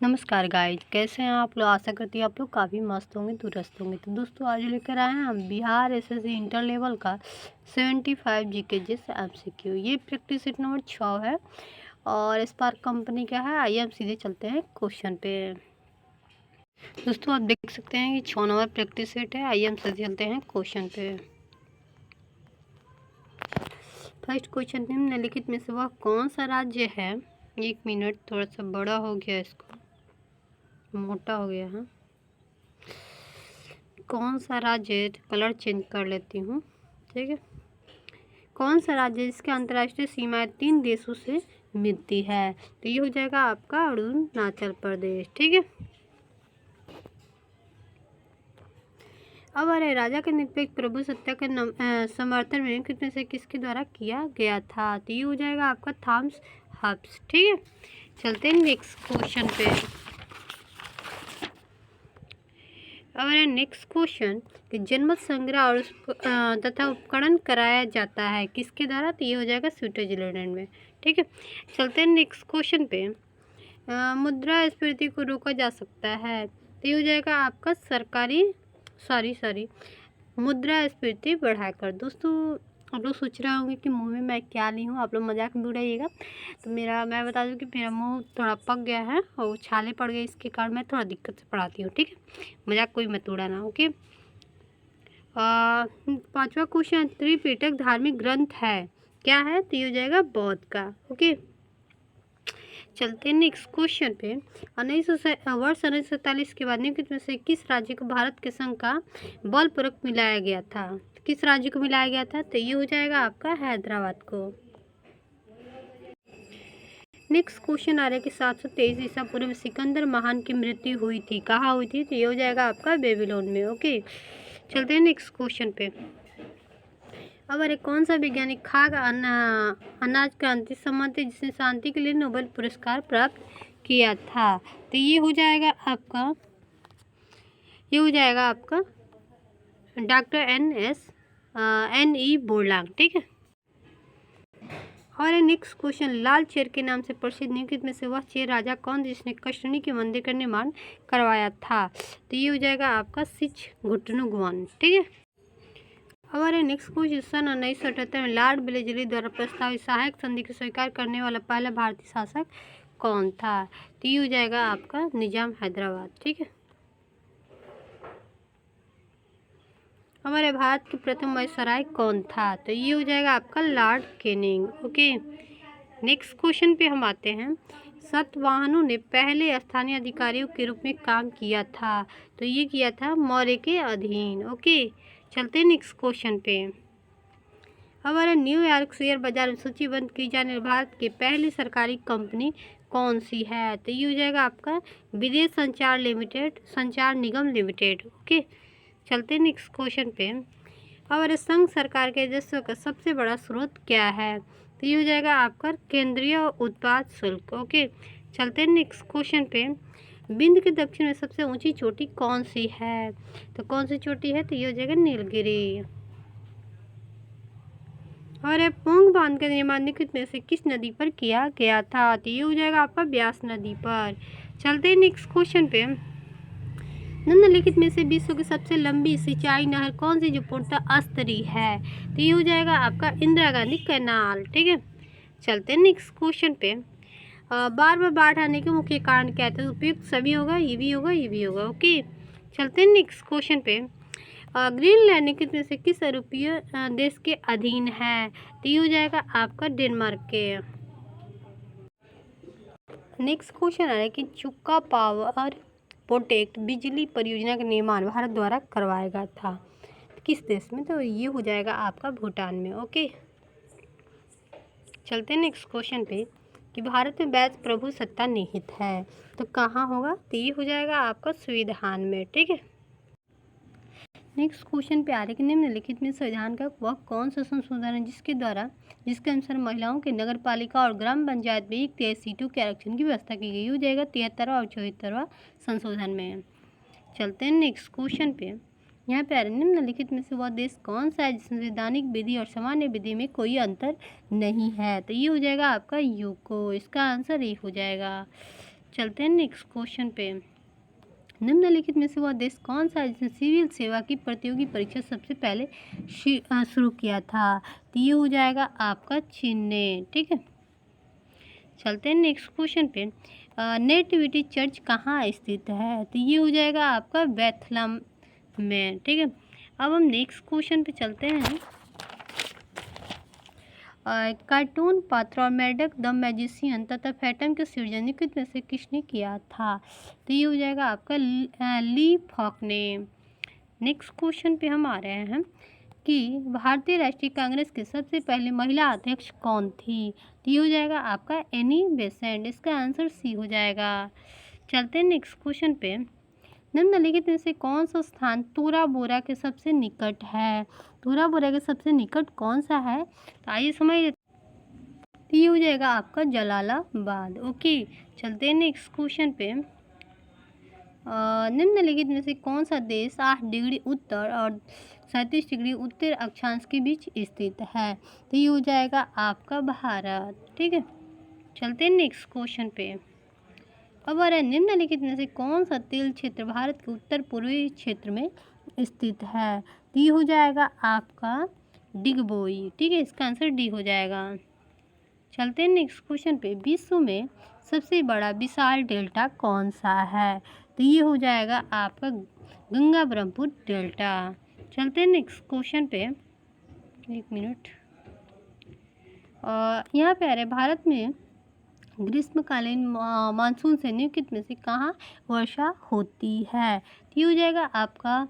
नमस्कार गाइज, कैसे हैं आप लोग। आशा करती हूँ आप लोग काफ़ी मस्त होंगे, दुरुस्त होंगे। तो दोस्तों आज लेकर आए हैं हम बिहार एसएससी इंटर लेवल का 75 जीके जैसे एमसीक्यू। ये प्रैक्टिस सेट नंबर 6 है और स्पार्क कंपनी का है। आइए हम सीधे चलते हैं क्वेश्चन पे। दोस्तों आप देख सकते हैं कि 6 नंबर प्रैक्टिस सेट है। आइए हम सीधे चलते हैं क्वेश्चन पे। फर्स्ट क्वेश्चन, निम्नलिखित में से वह कौन सा राज्य है। 1 मिनट, थोड़ा सा बड़ा हो गया, इसको मोटा हो गया है। कौन सा राज्य, कलर चेंज कर लेती हूँ, ठीक है। कौन सा राज्य जिसके अंतर्राष्ट्रीय सीमाएं 3 देशों से मिलती है। तो ये हो जाएगा आपका अरुणाचल प्रदेश, ठीक है। अब अरे राजा के निरपेक्ष प्रभु सत्ता के समर्थन में कितने से किसके द्वारा किया गया था। तो ये हो जाएगा आपका थॉमस हब्स, ठीक है। चलते हैं नेक्स्ट क्वेश्चन पे। अब नेक्स्ट क्वेश्चन कि जनमत संग्रह और तथा उपकरण कराया जाता है किसके द्वारा। तो ये हो जाएगा स्विट्जरलैंड में, ठीक है। चलते हैं नेक्स्ट क्वेश्चन पे। मुद्रास्फीति को रोका जा सकता है। तो ये हो जाएगा आपका सॉरी मुद्रास्फीति बढ़ाकर। दोस्तों आप लोग सोच रहे होंगे कि मुंह में मैं क्या ली हूँ, आप लोग मजाक में उड़ाइएगा। तो मैं बता दूँ कि मेरा मुंह थोड़ा पक गया है और छाले पड़ गए, इसके कारण मैं थोड़ा दिक्कत से पढ़ाती हूँ, ठीक है। मजाक कोई मत उड़ाना, ओके। 5वां क्वेश्चन, त्रिपिटक धार्मिक ग्रंथ है, क्या है। तो ये हो जाएगा बौद्ध का, ओके। चलते हैं नेक्स्ट क्वेश्चन पे। वर्ष 1947 के बाद निम्नलिखित में से किस राज्य को भारत के संघ का बलपूर्वक मिलाया गया था। किस राज्य को मिलाया गया था। तो ये हो जाएगा आपका हैदराबाद को। नेक्स्ट क्वेश्चन आ रहा है कि 723 ईसा पूर्व में सिकंदर महान की मृत्यु हुई थी, कहाँ हुई थी। तो ये हो जाएगा आपका बेबीलोन में, ओके। चलते हैं नेक्स्ट क्वेश्चन पे। अब अरे कौन सा वैज्ञानिक खाद्य अनाज क्रांति सम्मत है जिसने शांति के लिए नोबेल पुरस्कार प्राप्त किया था। तो ये हो जाएगा आपका डॉक्टर N.E. बोरलांग, ठीक है। और नेक्स्ट क्वेश्चन, लाल चेर के नाम से प्रसिद्ध निम्नलिखित में से वह चेर राजा कौन जिसने कष्टनी के मंदिर का निर्माण करवाया था। तो ये हो जाएगा आपका सिच-घुटनुगुआन, ठीक है। हमारे नेक्स्ट क्वेश्चन, सन 1978 में लॉर्ड वेलेस्ली द्वारा प्रस्तावित सहायक संधि को स्वीकार करने वाला पहला भारतीय शासक कौन था। तो ये हो जाएगा आपका निजाम हैदराबाद, ठीक है। हमारे भारत के प्रथम वायसराय कौन था। तो ये हो जाएगा आपका Lord Canning, okay. Next question पे हम आते हैं। सातवाहनों ने पहले स्थानीय अधिकारियों के रूप में काम किया था। तो ये किया था मौर्य के अधीन, ओके। चलते हैं नेक्स्ट क्वेश्चन पे। हमारे न्यूयॉर्क शेयर बाजार में सूचीबद्ध की जाने वाली भारत की पहली सरकारी कंपनी कौन सी है। तो ये हो जाएगा आपका विदेश संचार निगम लिमिटेड, ओके। चलते हैं नेक्स्ट क्वेश्चन पे। हमारे संघ सरकार के राजस्व का सबसे बड़ा स्रोत क्या है। तो ये हो जाएगा आपका केंद्रीय उत्पाद शुल्क, ओके। चलते हैं नेक्स्ट क्वेश्चन पे। विंध्य के दक्षिण में सबसे ऊंची चोटी कौन सी है। तो कौन सी चोटी है। तो ये हो जाएगा नीलगिरी। और पोंग बांध का निर्माण निम्नलिखित में से किस नदी पर किया गया था। तो ये हो जाएगा आपका ब्यास नदी पर। चलते हैं नेक्स्ट क्वेश्चन पे। निम्नलिखित में से विश्व की सबसे लंबी सिंचाई नहर कौन सी जो पूर्णतः अस्तरी है। तो ये हो जाएगा आपका इंदिरा गांधी कैनाल, ठीक है। चलते हैं नेक्स्ट क्वेश्चन पे। बार बार बाढ़ आने के मुख्य कारण क्या है। उपयुक्त सभी होगा, ये भी होगा, ओके। चलते हैं नेक्स्ट क्वेश्चन पे। ग्रीनलैंड निम्नलिखित में से किस यूरोपीय देश के अधीन है। तो ये हो जाएगा आपका डेनमार्क के। नेक्स्ट क्वेश्चन आ रहा है कि चुका पावर प्रोटेक्ट बिजली परियोजना का निर्माण भारत द्वारा करवाया गया था किस देश में। तो ये हो जाएगा आपका भूटान में, ओके। चलते हैं नेक्स्ट क्वेश्चन पे कि भारत में वैध प्रभु सत्ता निहित है तो कहाँ होगा। तो ये हो जाएगा आपका संविधान में, ठीक है। नेक्स्ट क्वेश्चन पे आ रहा है कि निम्नलिखित में संविधान का वह कौन सा संशोधन है जिसके अनुसार महिलाओं के नगर पालिका और ग्राम पंचायत में 1/3 सीटों के आरक्षण की व्यवस्था की गई। हो जाएगा 73वां और 74वां संशोधन में। चलते हैं नेक्स्ट क्वेश्चन पे। यहाँ पे आ रहा है निम्नलिखित में से वह देश कौन सा है जिसमें संवैधानिक विधि और सामान्य विधि में कोई अंतर नहीं है। तो ये हो जाएगा आपका यूको, इसका आंसर ये हो जाएगा। चलते हैं नेक्स्ट क्वेश्चन पे। निम्नलिखित में से वह देश कौन सा है जिसने सिविल सेवा की प्रतियोगी परीक्षा सबसे पहले शुरू किया था? तो ये हो जाएगा आपका चीन ने। ठीक है, चलते हैं नेक्स्ट क्वेश्चन पे। नेटिविटी चर्च कहाँ स्थित है? तो ये हो जाएगा आपका बेथलम में। ठीक है, अब हम नेक्स्ट क्वेश्चन पे चलते हैं। कार्टून पात्र और मेडक द मैजिशियन तथा फैटम के सृजन निम्नलिखित में से किसने किया था? तो ये हो जाएगा आपका ली फॉक ने। नेक्स्ट क्वेश्चन पे हम आ रहे हैं कि भारतीय राष्ट्रीय कांग्रेस के सबसे पहले महिला अध्यक्ष कौन थी? तो ये हो जाएगा आपका एनी बेसेंट। इसका आंसर सी हो जाएगा। चलते हैं नेक्स्ट क्वेश्चन पे। निम्नलिखित में से कौन सा स्थान तोरा बोरा के सबसे निकट है? तोरा बोरा के सबसे निकट कौन सा है? तो आइए समझ लेते हैं। ये हो जाएगा आपका जलालाबाद। ओके, चलते हैं नेक्स्ट क्वेश्चन पे। निम्नलिखित में से कौन सा देश 8 डिग्री उत्तर और 37 डिग्री उत्तर अक्षांश के बीच स्थित है? तो ये हो जाएगा आपका भारत। ठीक है, चलते हैं नेक्स्ट क्वेश्चन पे। अब आ रहा है निम्नलिखित में से कौन सा तेल क्षेत्र भारत के उत्तर पूर्वी क्षेत्र में स्थित है? तो ये हो जाएगा आपका डिगबोई। ठीक है, इसका आंसर डी हो जाएगा। चलते हैं नेक्स्ट क्वेश्चन पे। विश्व में सबसे बड़ा विशाल डेल्टा कौन सा है? तो ये हो जाएगा आपका गंगा ब्रह्मपुत्र डेल्टा। चलते हैं नेक्स्ट क्वेश्चन पे। एक मिनट, यहाँ पे आ रहे भारत में ग्रीष्मकालीन मानसून से निम्नलिखित में से कहाँ वर्षा होती है? तो ये हो जाएगा आपका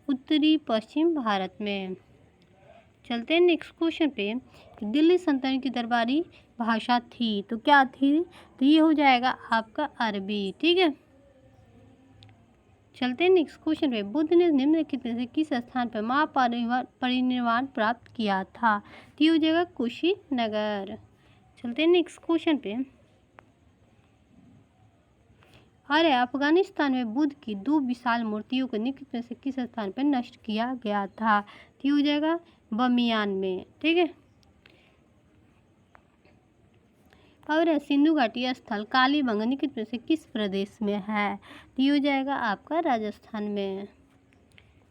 उत्तरी पश्चिम भारत में। चलते हैं नेक्स्ट क्वेश्चन पे। दिल्ली सल्तनत की दरबारी भाषा थी, तो क्या थी? तो ये हो जाएगा आपका अरबी। ठीक है, चलते हैं नेक्स्ट क्वेश्चन पे। बुद्ध ने निम्नलिखित में से किस स्थान पर महापरिनिर्वाण प्राप्त किया था? तो ये हो जाएगा कुशीनगर। चलते हैं नेक्स्ट क्वेश्चन पे। अरे अफगानिस्तान में बुद्ध की 2 विशाल मूर्तियों को निम्नलिखित में से किस स्थान पर नष्ट किया गया था? तो ये हो जाएगा बमियान में। ठीक है, और सिंधु घाटी स्थल कालीबंगा निम्नलिखित में से किस प्रदेश में है? तो ये हो जाएगा आपका राजस्थान में।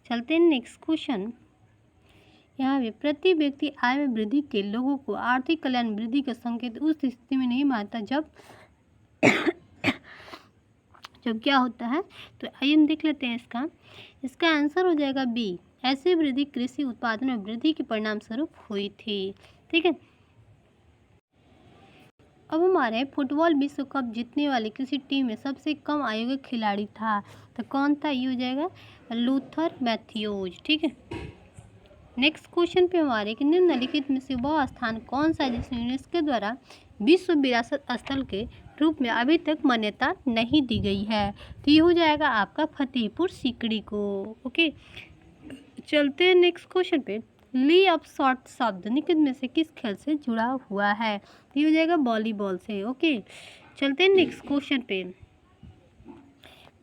चलते हैं नेक्स्ट क्वेश्चन। यहाँ पे प्रति व्यक्ति आय में वृद्धि के लोगों को आर्थिक कल्याण वृद्धि का संकेत उस स्थिति में नहीं मानता जब जब क्या होता है? तो आइए हम देख लेते हैं इसका आंसर हो जाएगा बी। ऐसी वृद्धि कृषि उत्पादन में वृद्धि के परिणाम स्वरूप हुई थी। ठीक है, अब हमारे फुटबॉल विश्व कप जीतने वाली किसी टीम में सबसे कम आयु का खिलाड़ी था, तो कौन था? ये हो जाएगा लूथर मैथ्यूज। ठीक है, नेक्स्ट क्वेश्चन पे हमारे कि निम्नलिखित में से वह स्थान कौन सा है जिसे यूनेस्को द्वारा विश्व विरासत स्थल के रूप में अभी तक मान्यता नहीं दी गई है? तो ये हो जाएगा आपका फतेहपुर सीकरी को। ओके, चलते हैं नेक्स्ट क्वेश्चन पे। ली ऑफ शॉट शब्द निम्नलिखित में से किस खेल से जुड़ा हुआ है? तो ये हो जाएगा वॉलीबॉल से। ओके, चलते हैं नेक्स्ट क्वेश्चन पे।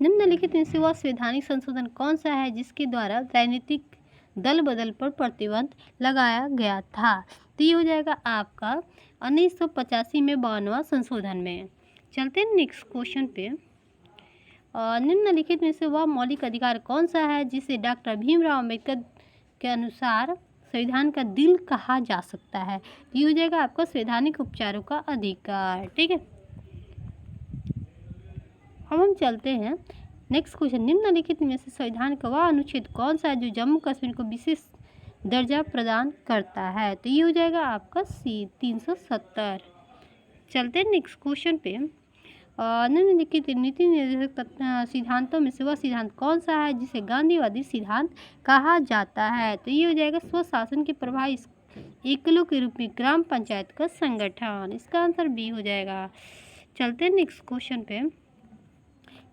निम्नलिखित में से वह संवैधानिक संशोधन कौन सा है जिसके द्वारा राजनीतिक दल बदल पर प्रतिबंध लगाया गया था? तो ये हो जाएगा आपका 1985 में 52वां संशोधन में। चलते हैं नेक्स्ट क्वेश्चन पे। निम्नलिखित में से वह मौलिक अधिकार कौन सा है जिसे डॉक्टर भीमराव अम्बेडकर के अनुसार संविधान का दिल कहा जा सकता है? तो ये हो जाएगा आपका संवैधानिक उपचारों का अधिकार। ठीक है, अब हम चलते हैं नेक्स्ट क्वेश्चन। निम्नलिखित में से संविधान का वह अनुच्छेद कौन सा है जो जम्मू कश्मीर को विशेष दर्जा प्रदान करता है? तो ये हो जाएगा आपका सी 370। चलते हैं नेक्स्ट क्वेश्चन पे। निम्नलिखित नीति निर्देशक सिद्धांतों में से वह सिद्धांत कौन सा है जिसे गांधीवादी सिद्धांत कहा जाता है? तो ये हो जाएगा स्वशासन के प्रभावी एकलों के रूप में ग्राम पंचायत का संगठन। इसका आंसर बी हो जाएगा। चलते हैं नेक्स्ट क्वेश्चन पे।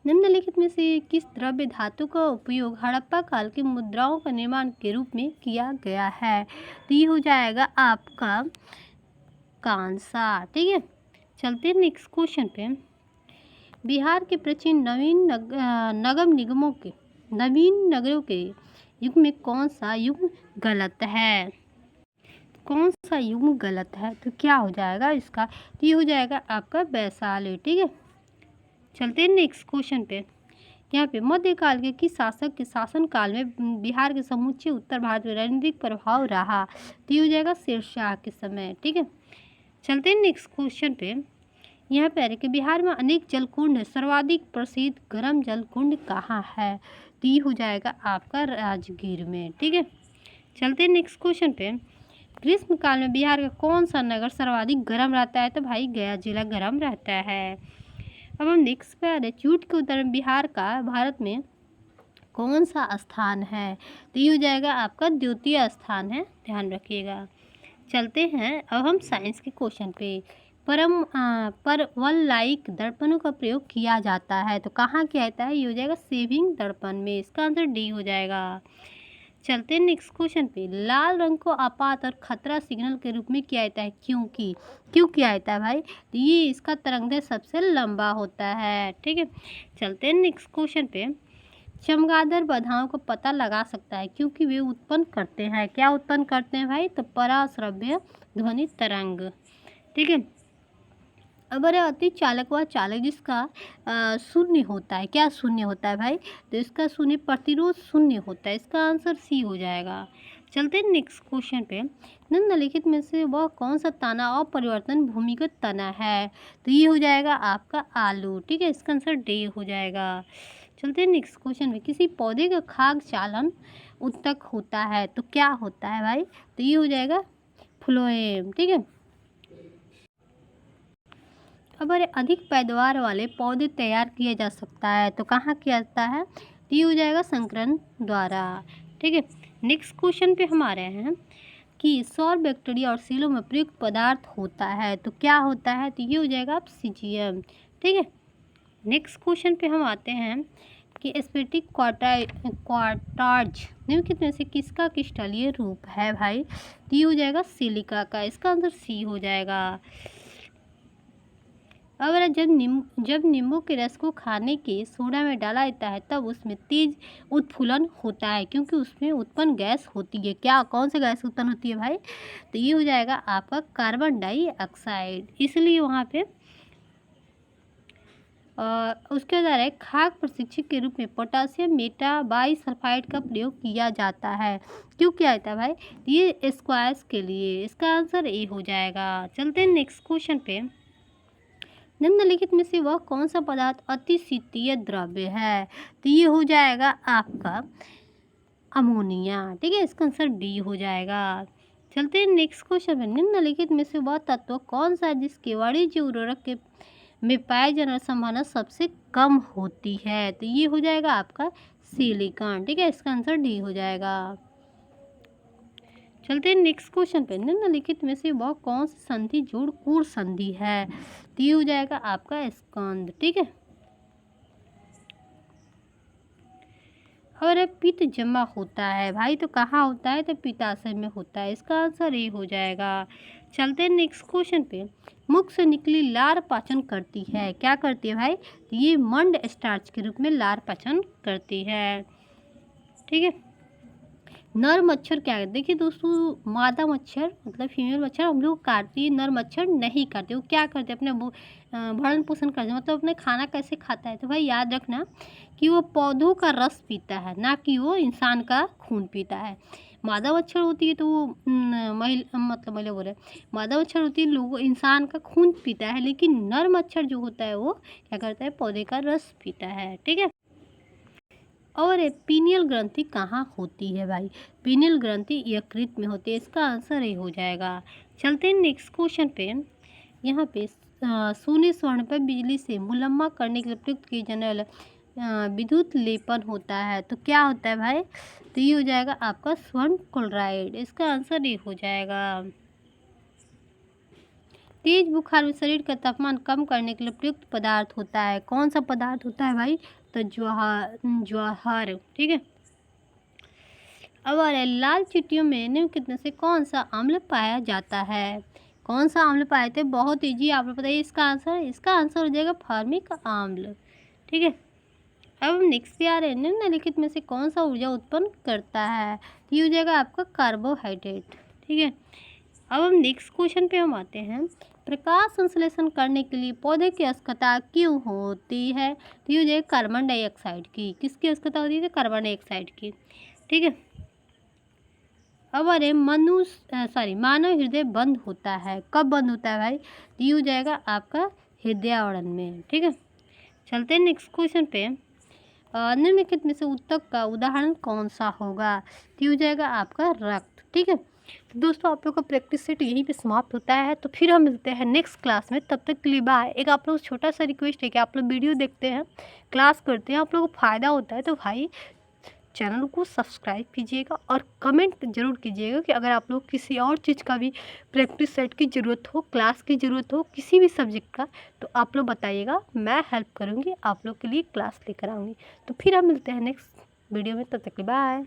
निम्नलिखित में से किस द्रव्य धातु का उपयोग हड़प्पा काल की मुद्राओं का निर्माण के रूप में किया गया है? तो ये हो जाएगा आपका कांसा। ठीक है, चलते हैं नेक्स्ट क्वेश्चन पे। बिहार के प्राचीन नवीन नगरों के युग में कौन सा युग गलत है? कौन सा युग गलत है? तो क्या हो जाएगा इसका? तो ये हो जाएगा आपका वैशाली। ठीक है, चलते हैं नेक्स्ट क्वेश्चन पे। यहाँ पे मध्यकाल के किस शासक के शासनकाल में बिहार के समूचे उत्तर भारत में राजनीतिक प्रभाव रहा? तो ये हो जाएगा शेरशाह के समय। ठीक है, चलते हैं नेक्स्ट क्वेश्चन पे। यहाँ पे कि बिहार में अनेक जल कुंड, सर्वाधिक प्रसिद्ध गर्म जल कुंड कहाँ है? तो ये हो जाएगा आपका राजगीर में। ठीक है, चलते हैं नेक्स्ट क्वेश्चन पे। ग्रीष्म काल में बिहार का कौन सा नगर सर्वाधिक गर्म रहता है? तो भाई गया जिला गर्म रहता है। अब हम नेक्स्ट पे आ रहे, चूट के उत्तर में बिहार का भारत में कौन सा स्थान है? तो ये हो जाएगा आपका द्वितीय स्थान है, ध्यान रखिएगा। चलते हैं अब हम साइंस के क्वेश्चन पे। परवलयिक दर्पणों का प्रयोग किया जाता है तो कहाँ किया जाता है? ये हो जाएगा सेविंग दर्पण में। इसका आंसर डी हो जाएगा। चलते हैं नेक्स्ट क्वेश्चन पे। लाल रंग को आपात और खतरा सिग्नल के रूप में किया जाता है, क्योंकि क्यों किया जाता है भाई? तो ये इसका तरंगदैर्घ्य सबसे लंबा होता है। ठीक है, चलते हैं नेक्स्ट क्वेश्चन पे। चमगादड़ बाधाओं को पता लगा सकता है क्योंकि वे उत्पन्न करते हैं, क्या उत्पन्न करते हैं भाई? तो पराश्रव्य ध्वनि तरंग। ठीक है, अब अति चालक वह चालक जिसका शून्य होता है, क्या शून्य होता है भाई? तो इसका शून्य प्रतिरोध शून्य होता है। इसका आंसर सी हो जाएगा। चलते हैं नेक्स्ट क्वेश्चन पे। निम्नलिखित में से वह कौन सा तना अपरिवर्तन भूमिगत तना है? तो ये हो जाएगा आपका आलू। ठीक है, इसका आंसर डी हो जाएगा। चलते हैं नेक्स्ट क्वेश्चन में। किसी पौधे का खाद्य चालन उत्तक होता है तो क्या होता है भाई? तो ये हो जाएगा फ्लोएम। ठीक है, अब अधिक पैदावार वाले पौधे तैयार किया जा सकता है तो कहाँ किया जाता है? तो ये हो जाएगा संकरण द्वारा। ठीक है, नेक्स्ट क्वेश्चन पे हम आ रहे हैं कि सौर बैक्टीरिया और सीलों में प्रयुक्त पदार्थ होता है तो क्या होता है? तो ये हो जाएगा आप सीजियम। ठीक है, नेक्स्ट क्वेश्चन पे हम आते हैं कि स्फटिक क्वार्ट्ज निम्नलिखित में से किसका क्रिस्टलीय रूप है भाई? तो ये हो जाएगा सिलिका का। इसका आंसर सी हो जाएगा। अगर जब नींबू के रस को खाने के सोडा में डाला जाता है तब उसमें तेज उत्फुलन होता है क्योंकि उसमें उत्पन्न गैस होती है, क्या कौन सी गैस उत्पन्न होती है भाई? तो ये हो जाएगा आपका कार्बन डाइऑक्साइड। इसलिए वहाँ पे उसके द्वारा खाद्य प्रशिक्षक के रूप में पोटासियम मेटाबाइसल्फाइड का प्रयोग किया जाता है। क्यों किया जाता है भाई? ये स्क्वाश के लिए। इसका आंसर ए हो जाएगा। चलते हैं नेक्स्ट क्वेश्चन पे। निम्नलिखित में से वह कौन सा पदार्थ अति शीतलीय द्रव्य है? तो ये हो जाएगा आपका अमोनिया। ठीक है, इसका आंसर डी हो जाएगा। चलते हैं नेक्स्ट क्वेश्चन में। निम्नलिखित में से वह तत्व कौन सा है जिसके वाणिज्य उर्वरक के में पाए जाने की संभावना सबसे कम होती है? तो ये हो जाएगा आपका सिलिकॉन। ठीक है, इसका आंसर डी हो जाएगा। चलते हैं नेक्स्ट क्वेश्चन पे। निम्नलिखित में से वह कौन सी संधि जोड़ कूर संधि है? तो ये हो जाएगा आपका स्कंद। ठीक है, और पित्त जमा होता है भाई तो कहाँ होता है? तो पित्ताशय में होता है। इसका आंसर ए हो जाएगा। चलते हैं नेक्स्ट क्वेश्चन पे। मुख से निकली लार पाचन करती है, क्या करती है भाई? तो ये मंड स्टार्च के रूप में लार पाचन करती है। ठीक है, नर मच्छर क्या है? देखिए दोस्तों, मादा मच्छर मतलब फीमेल मच्छर हम लोग काटती है, नर मच्छर नहीं काटते। वो क्या करते हैं? अपने भरण पोषण करते हैं, मतलब अपने खाना कैसे खाता है? तो भाई याद रखना कि वो पौधों का रस पीता है, ना कि वो इंसान का खून पीता है। मादा मच्छर होती है तो वो महिला बोले मादा मच्छर होती है लोग इंसान का खून पीता है, लेकिन नर मच्छर जो होता है वो क्या करता है? पौधे का रस पीता है। ठीक है, और पीनियल ग्रंथि कहाँ होती है भाई? पीनियल ग्रंथि यकृत में होती है। इसका आंसर ए हो जाएगा। चलते हैं नेक्स्ट क्वेश्चन पे। यहाँ पे सोने स्वर्ण पर बिजली से मुलम्मा करने के लिए प्रयुक्त किए जाने वाला विद्युत लेपन होता है तो क्या होता है भाई? तो ये हो जाएगा आपका स्वर्ण क्लोराइड। इसका आंसर ए हो जाएगा। तेज बुखार में शरीर का तापमान कम करने के लिए प्रयुक्त पदार्थ होता है, कौन सा पदार्थ होता है भाई? तो ज्वाहर। ठीक है, अब लाल चींटियों में निम्नलिखित में से कौन सा अम्ल पाया जाता है? कौन सा अम्ल पाए थे? बहुत ईजी, आप लोग बताइए इसका आंसर। इसका आंसर हो जाएगा फॉर्मिक अम्ल। ठीक है, अब हम नेक्स्ट पे आ रहे हैं। निम्नलिखित में से कौन सा ऊर्जा उत्पन्न करता है? तो ये हो जाएगा आपका कार्बोहाइड्रेट। ठीक है, अब हम नेक्स्ट क्वेश्चन पे हम आते हैं प्रकाश संश्लेषण करने के लिए पौधे की आवश्यकता क्यों होती है? तो ये हो जाएगा कार्बन डाइऑक्साइड की। किसकी आवश्यकता होती है? कार्बन डाइऑक्साइड की। ठीक है। अब अरे मानव हृदय बंद होता है, कब बंद होता है भाई? तो ये हो जाएगा आपका हृदय आवरण में। ठीक है। चलते हैं नेक्स्ट क्वेश्चन पे। निम्नलिखित में से उत्तक का उदाहरण कौन सा होगा? तो ये हो जाएगा आपका रक्त। ठीक है। तो दोस्तों आप लोग का प्रैक्टिस सेट यहीं पे समाप्त होता है, तो फिर हम मिलते हैं नेक्स्ट क्लास में। तब तक के लिए बाय। एक आप लोग छोटा सा रिक्वेस्ट है कि आप लोग वीडियो देखते हैं, क्लास करते हैं, आप लोगों को फ़ायदा होता है तो भाई चैनल को सब्सक्राइब कीजिएगा और कमेंट ज़रूर कीजिएगा कि अगर आप लोग किसी और चीज़ का भी प्रैक्टिस सेट की ज़रूरत हो, क्लास की ज़रूरत हो, किसी भी सब्जेक्ट का, तो आप लोग बताइएगा, मैं हेल्प करूँगी, आप लोग के लिए क्लास लेकर आऊँगी। तो फिर हम मिलते हैं नेक्स्ट वीडियो में, तब तक के लिए बाय।